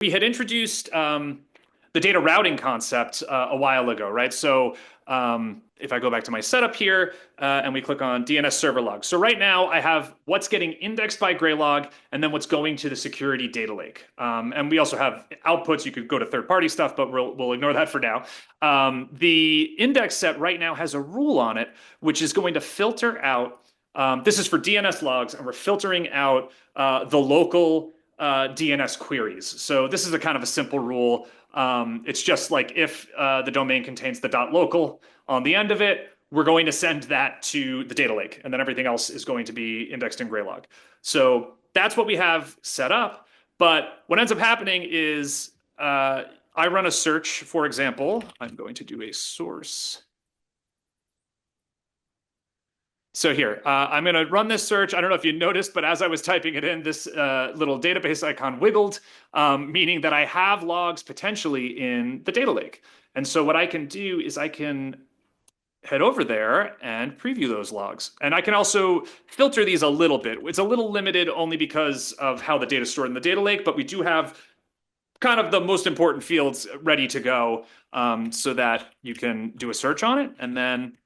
we had introduced the data routing concept a while ago, right? So if I go back to my setup here and we click on DNS server logs. So right now I have what's getting indexed by Graylog and then what's going to the security data lake. And we also have outputs. You could go to third-party stuff, but we'll ignore that for now. The index set right now has a rule on it, which is going to filter out. This is for DNS logs, and we're filtering out the local DNS queries. So this is a kind of a simple rule. It's just like if the domain contains the .local on the end of it, we're going to send that to the data lake, and then everything else is going to be indexed in Graylog. So that's what we have set up. But what ends up happening is I run a search, for example. I'm going to do a source. So here, I'm going to run this search. I don't know if you noticed, but as I was typing it in, this little database icon wiggled, meaning that I have logs potentially in the data lake. And so what I can do is I can head over there and preview those logs. And I can also filter these a little bit. It's a little limited only because of how the data is stored in the data lake, but we do have kind of the most important fields ready to go so that you can do a search on it. And then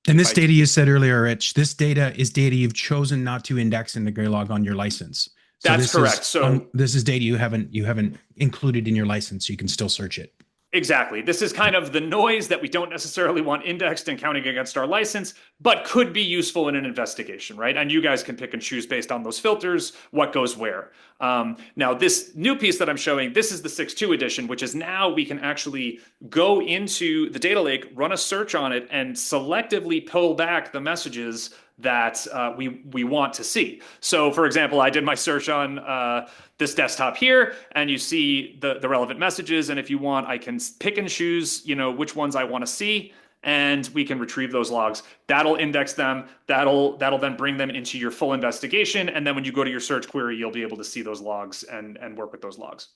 and this data you said earlier, Rich, this data is data you've chosen not to index in the Graylog on your license. So that's correct. So this is data you haven't included in your license, so you can still search it. Exactly. This is kind of the noise that we don't necessarily want indexed and counting against our license, but could be useful in an investigation, right? And you guys can pick and choose based on those filters what goes where. Now, this new piece that I'm showing, this is the 6.2 edition, which is now we can actually go into the data lake, run a search on it, and selectively pull back the messages that we want to see. So, for example, I did my search on this desktop here, and you see the relevant messages. And if you want, I can pick and choose, which ones I want to see, and we can retrieve those logs. That'll index them. That'll then bring them into your full investigation. And then when you go to your search query, you'll be able to see those logs and work with those logs.